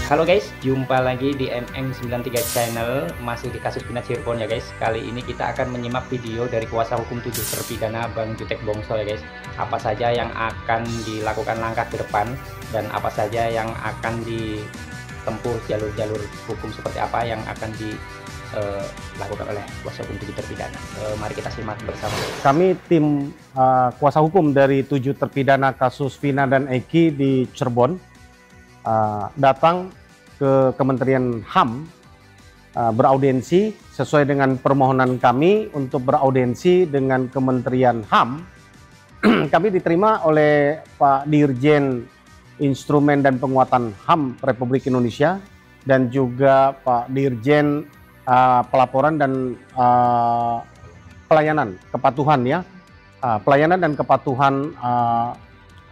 Halo guys, jumpa lagi di MM93 Channel, masih di kasus Vina Cirebon ya guys. Kali ini kita akan menyimak video dari kuasa hukum 7 terpidana Bang Jutek Bongso ya guys. Apa saja yang akan dilakukan langkah ke depan dan apa saja yang akan ditempuh jalur-jalur hukum seperti apa yang akan dilakukan oleh kuasa hukum 7 terpidana. Mari kita simak bersama. Kami tim kuasa hukum dari 7 terpidana kasus Vina dan Eki di Cirebon datang ke Kementerian HAM beraudiensi sesuai dengan permohonan kami untuk beraudiensi dengan Kementerian HAM. Kami diterima oleh Pak Dirjen Instrumen dan Penguatan HAM Republik Indonesia dan juga Pak Dirjen Pelaporan dan Pelayanan Kepatuhan ya, Pelayanan dan Kepatuhan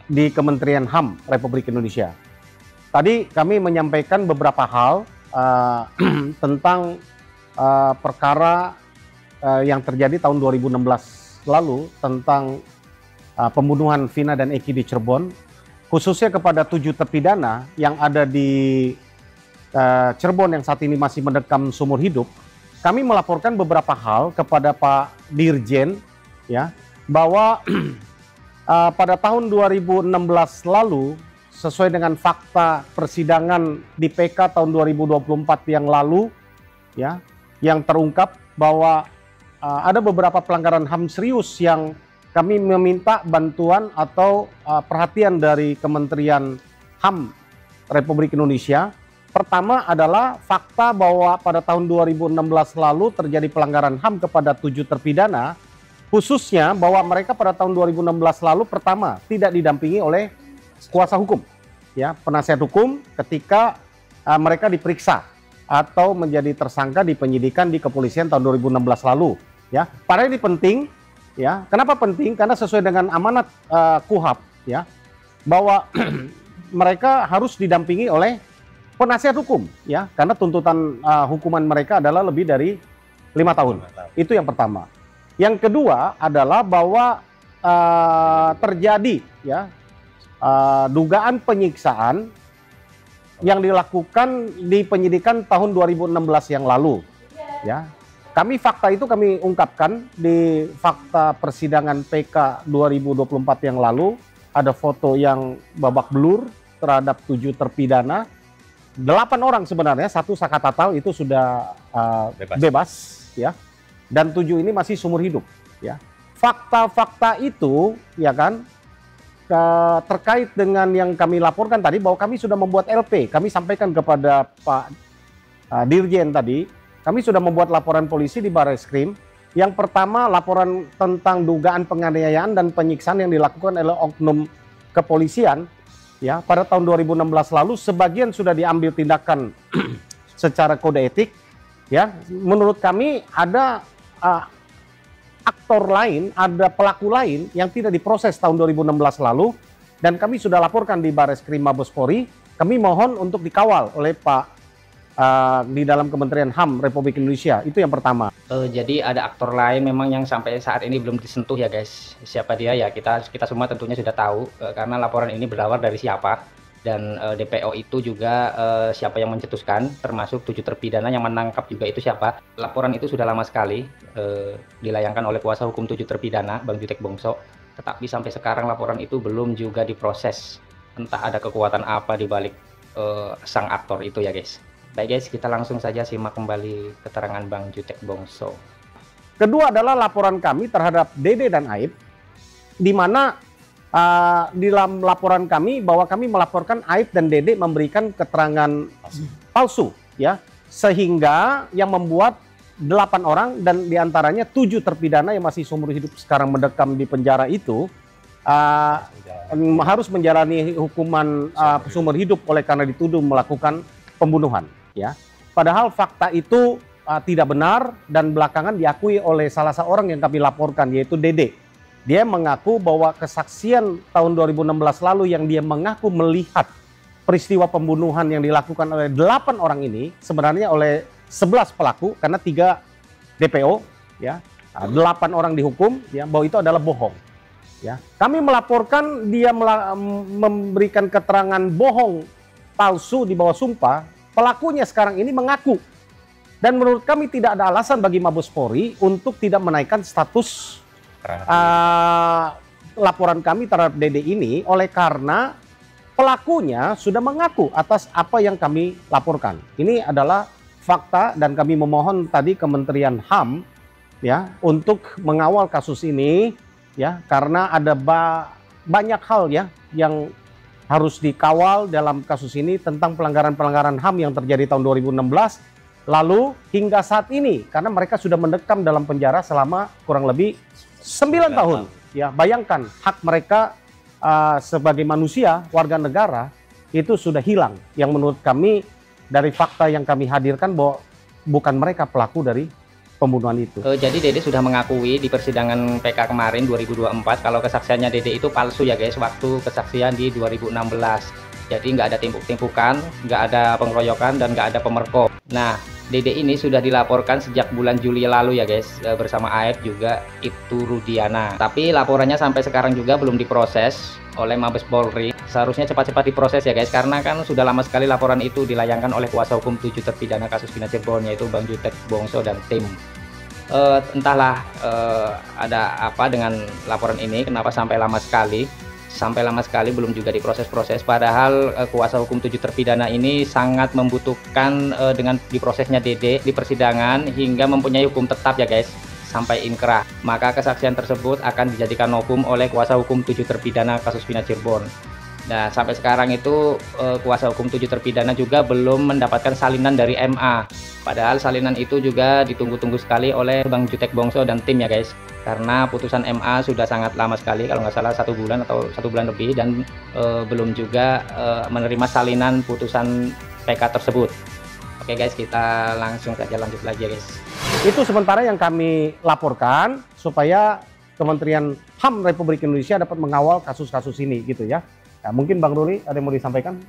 di Kementerian HAM Republik Indonesia. Tadi kami menyampaikan beberapa hal tentang perkara yang terjadi tahun 2016 lalu tentang pembunuhan Vina dan Eki di Cirebon, khususnya kepada 7 terpidana yang ada di Cirebon yang saat ini masih mendekam seumur hidup. Kami melaporkan beberapa hal kepada Pak Dirjen ya, bahwa pada tahun 2016 lalu sesuai dengan fakta persidangan di PK tahun 2024 yang lalu ya, yang terungkap bahwa ada beberapa pelanggaran HAM serius yang kami meminta bantuan atau perhatian dari Kementerian HAM Republik Indonesia. Pertama adalah fakta bahwa pada tahun 2016 lalu terjadi pelanggaran HAM kepada 7 terpidana, khususnya bahwa mereka pada tahun 2016 lalu pertama tidak didampingi oleh kuasa hukum ya, penasihat hukum ketika mereka diperiksa atau menjadi tersangka di penyidikan di kepolisian tahun 2016 lalu ya. Padahal ini penting ya. Kenapa penting? Karena sesuai dengan amanat KUHAP ya, bahwa mereka harus didampingi oleh penasihat hukum ya, karena tuntutan hukuman mereka adalah lebih dari 5 tahun. Itu yang pertama. Yang kedua adalah bahwa terjadi ya dugaan penyiksaan yang dilakukan di penyidikan tahun 2016 yang lalu ya. Fakta itu kami ungkapkan di fakta persidangan PK 2024 yang lalu. Ada foto yang babak belur terhadap 7 terpidana, 8 orang sebenarnya, 1 saka tatal itu sudah bebas ya, dan 7 ini masih seumur hidup ya. Fakta-fakta itu ya kan, terkait dengan yang kami laporkan tadi, bahwa kami sudah membuat LP, kami sampaikan kepada Pak Dirjen tadi, kami sudah membuat laporan polisi di Barreskrim. Yang pertama, laporan tentang dugaan penganiayaan dan penyiksaan yang dilakukan oleh oknum kepolisian ya pada tahun 2016 lalu. Sebagian sudah diambil tindakan secara kode etik ya. Menurut kami ada aktor lain, ada pelaku lain yang tidak diproses tahun 2016 lalu, dan kami sudah laporkan di Barreskrim Mabes Polri. Kami mohon untuk dikawal oleh Pak di dalam Kementerian HAM Republik Indonesia. Itu yang pertama. Jadi ada aktor lain memang yang sampai saat ini belum disentuh ya guys. Siapa dia ya, kita semua tentunya sudah tahu karena laporan ini berawal dari siapa, dan DPO itu juga siapa yang mencetuskan, termasuk 7 terpidana yang menangkap juga itu siapa. Laporan itu sudah lama sekali dilayangkan oleh kuasa hukum 7 terpidana Bang Jutek Bongso, tetapi sampai sekarang laporan itu belum juga diproses. Entah ada kekuatan apa di balik sang aktor itu ya guys. Baik guys, kita langsung saja simak kembali keterangan Bang Jutek Bongso. Kedua adalah laporan kami terhadap Dede dan Aib, di mana di dalam laporan kami bahwa kami melaporkan Aib dan Dede memberikan keterangan palsu ya, sehingga yang membuat 8 orang dan diantaranya 7 terpidana yang masih seumur hidup sekarang mendekam di penjara itu harus menjalani hukuman seumur hidup oleh karena dituduh melakukan pembunuhan ya. Padahal fakta itu tidak benar dan belakangan diakui oleh salah seorang yang kami laporkan, yaitu Dede. Dia mengaku bahwa kesaksian tahun 2016 lalu yang dia mengaku melihat peristiwa pembunuhan yang dilakukan oleh 8 orang ini sebenarnya oleh 11 pelaku, karena 3 DPO ya, 8 orang dihukum ya, bahwa itu adalah bohong ya. Kami melaporkan dia memberikan keterangan bohong palsu di bawah sumpah, pelakunya sekarang ini mengaku. Dan menurut kami tidak ada alasan bagi Mabes Polri untuk tidak menaikkan status laporan kami terhadap Dede ini, oleh karena pelakunya sudah mengaku atas apa yang kami laporkan. Ini adalah fakta dan kami memohon tadi Kementerian HAM ya untuk mengawal kasus ini ya, karena ada banyak hal ya yang harus dikawal dalam kasus ini tentang pelanggaran-pelanggaran HAM yang terjadi tahun 2016 lalu hingga saat ini, karena mereka sudah mendekam dalam penjara selama kurang lebih 9 tahun. Ya, bayangkan hak mereka sebagai manusia, warga negara itu sudah hilang. Yang menurut kami dari fakta yang kami hadirkan bahwa bukan mereka pelaku dari pembunuhan itu. Jadi Dede sudah mengakui di persidangan PK kemarin 2024 kalau kesaksiannya Dede itu palsu ya guys, waktu kesaksian di 2016. Jadi nggak ada timpuk-timpukan, nggak ada pengeroyokan, dan nggak ada pemerkosa. Nah, Dede ini sudah dilaporkan sejak bulan Juli lalu ya guys, bersama AF juga Ibtu Rudiana. Tapi laporannya sampai sekarang juga belum diproses oleh Mabes Polri. Seharusnya cepat-cepat diproses ya guys, karena kan sudah lama sekali laporan itu dilayangkan oleh kuasa hukum 7 terpidana kasus Vina Cirebon, yaitu Bang Jutek Bongso dan tim. Entahlah ada apa dengan laporan ini, kenapa sampai lama sekali. Belum juga diproses-proses, padahal kuasa hukum 7 terpidana ini sangat membutuhkan dengan diprosesnya Dede di persidangan hingga mempunyai hukum tetap ya guys, sampai inkrah. Maka kesaksian tersebut akan dijadikan novum oleh kuasa hukum 7 terpidana kasus Vina Cirebon. Nah, sampai sekarang itu kuasa hukum 7 terpidana juga belum mendapatkan salinan dari MA. Padahal salinan itu juga ditunggu-tunggu sekali oleh Bang Jutek Bongso dan tim ya guys. Karena putusan MA sudah sangat lama sekali, kalau nggak salah 1 bulan atau 1 bulan lebih, dan belum juga menerima salinan putusan PK tersebut. Oke guys, kita langsung saja lanjut lagi ya guys. Itu sementara yang kami laporkan supaya Kementerian HAM Republik Indonesia dapat mengawal kasus-kasus ini gitu ya. Nah, mungkin Bang Ruli ada yang mau disampaikan?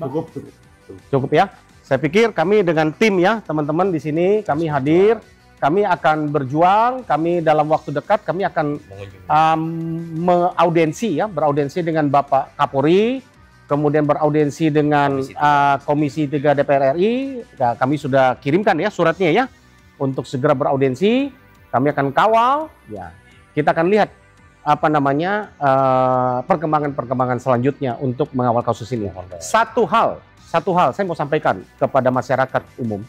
Cukup ya. Saya pikir kami dengan tim ya, teman-teman di sini kami hadir, kami akan berjuang, kami dalam waktu dekat kami akan beraudiensi dengan Bapak Kapolri, kemudian beraudiensi dengan Komisi 3 DPR RI. Nah, kami sudah kirimkan ya suratnya ya untuk segera beraudiensi. Kami akan kawal ya. Kita akan lihat apa namanya perkembangan selanjutnya untuk mengawal kasus ini. Satu hal saya mau sampaikan kepada masyarakat umum,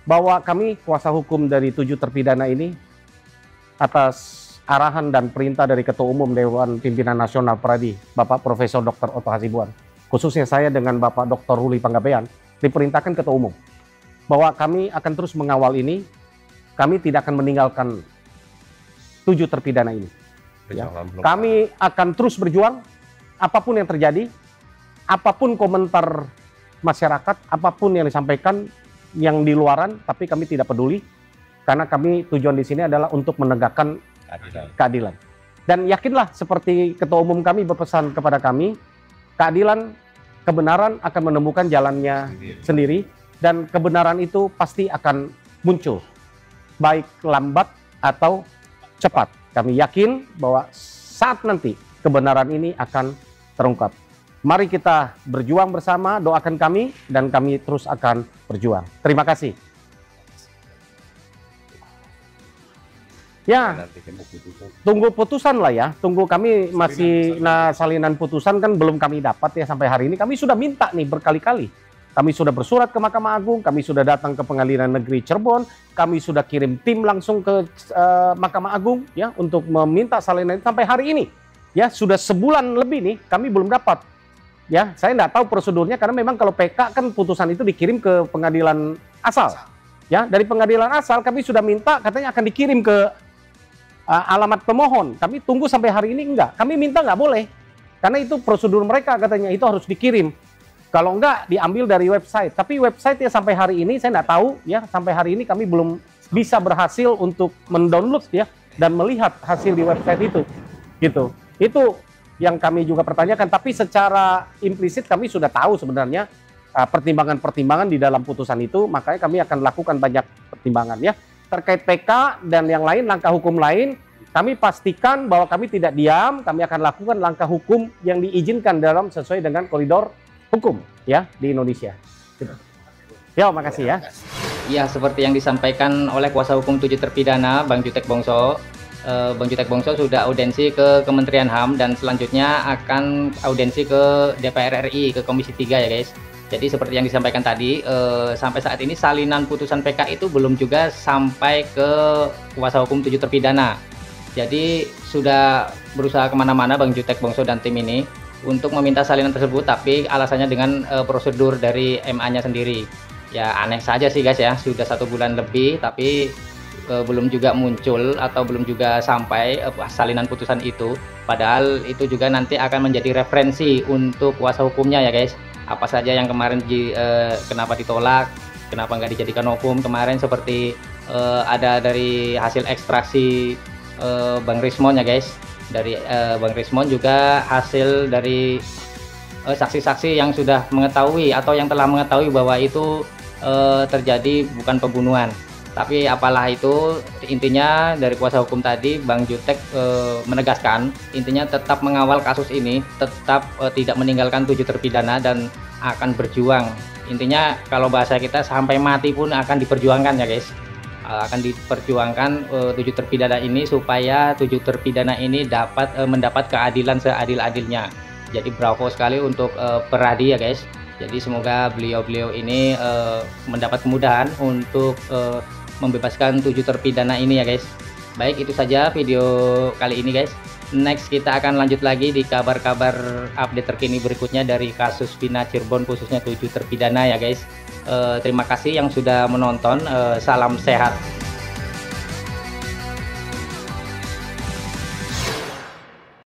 bahwa kami kuasa hukum dari 7 terpidana ini atas arahan dan perintah dari Ketua Umum Dewan Pimpinan Nasional Pradi, Bapak Profesor Dr. Otto Hasibuan, khususnya saya dengan Bapak Dr. Ruli Panggabean, diperintahkan Ketua Umum bahwa kami akan terus mengawal ini. Kami tidak akan meninggalkan 7 terpidana ini. Ya. Kami akan terus berjuang apapun yang terjadi, apapun komentar masyarakat, apapun yang disampaikan yang di luaran, tapi kami tidak peduli karena kami tujuan di sini adalah untuk menegakkan keadilan. Dan yakinlah seperti Ketua Umum kami berpesan kepada kami, keadilan, kebenaran akan menemukan jalannya sendiri, dan kebenaran itu pasti akan muncul, baik lambat atau cepat. Kami yakin bahwa saat nanti kebenaran ini akan terungkap. Mari kita berjuang bersama, doakan kami, dan kami terus akan berjuang. Terima kasih. Ya, tunggu putusan lah ya. Tunggu, kami masih salinan putusan kan belum kami dapat ya sampai hari ini. Kami sudah minta nih berkali-kali. Kami sudah bersurat ke Mahkamah Agung, kami sudah datang ke Pengadilan Negeri Cirebon, kami sudah kirim tim langsung ke Mahkamah Agung ya untuk meminta salinan sampai hari ini. Ya, sudah sebulan lebih nih kami belum dapat. Ya, saya nggak tahu prosedurnya karena memang kalau PK kan putusan itu dikirim ke pengadilan asal. Ya, dari pengadilan asal kami sudah minta katanya akan dikirim ke alamat pemohon. Kami tunggu sampai hari ini enggak. Kami minta nggak boleh. Karena itu prosedur mereka katanya itu harus dikirim. Kalau enggak diambil dari website. Tapi website ya sampai hari ini saya nggak tahu ya, sampai hari ini kami belum bisa berhasil untuk mendownload ya dan melihat hasil di website itu. Gitu. Itu yang kami juga pertanyakan, tapi secara implisit kami sudah tahu sebenarnya pertimbangan-pertimbangan di dalam putusan itu, makanya kami akan lakukan banyak pertimbangan ya. Terkait PK dan yang lain, langkah hukum lain, kami pastikan bahwa kami tidak diam, kami akan lakukan langkah hukum yang diizinkan dalam sesuai dengan koridor hukum ya di Indonesia. Ya, makasih ya. Ya, seperti yang disampaikan oleh kuasa hukum 7 terpidana, Bang Jutek Bongso. Bang Jutek Bongso sudah audensi ke Kementerian HAM dan selanjutnya akan audensi ke DPR RI, ke Komisi 3 ya guys. Jadi seperti yang disampaikan tadi, sampai saat ini salinan putusan PK itu belum juga sampai ke kuasa hukum 7 terpidana. Jadi sudah berusaha kemana-mana Bang Jutek Bongso dan tim ini untuk meminta salinan tersebut, tapi alasannya dengan prosedur dari MA-nya sendiri. Ya aneh saja sih guys ya, sudah 1 bulan lebih tapi belum juga muncul atau belum juga sampai salinan putusan itu. Padahal itu juga nanti akan menjadi referensi untuk kuasa hukumnya ya guys. Apa saja yang kemarin kenapa ditolak, kenapa nggak dijadikan hukum kemarin, seperti ada dari hasil ekstraksi Bang Rismon ya guys. Dari Bang Rismon juga hasil dari saksi-saksi yang sudah mengetahui atau yang telah mengetahui bahwa itu terjadi bukan pembunuhan. Tapi apalah itu, intinya dari kuasa hukum tadi Bang Jutek menegaskan intinya tetap mengawal kasus ini, tetap tidak meninggalkan 7 terpidana dan akan berjuang. Intinya kalau bahasa kita sampai mati pun akan diperjuangkan ya guys. Akan diperjuangkan 7 terpidana ini supaya 7 terpidana ini dapat mendapat keadilan seadil-adilnya. Jadi bravo sekali untuk Peradi ya guys. Jadi semoga beliau-beliau ini mendapat kemudahan untuk membebaskan 7 terpidana ini ya guys. Baik, itu saja video kali ini guys. Next kita akan lanjut lagi di kabar-kabar update terkini berikutnya dari kasus Vina Cirebon, khususnya 7 terpidana ya guys. Terima kasih yang sudah menonton. Salam sehat.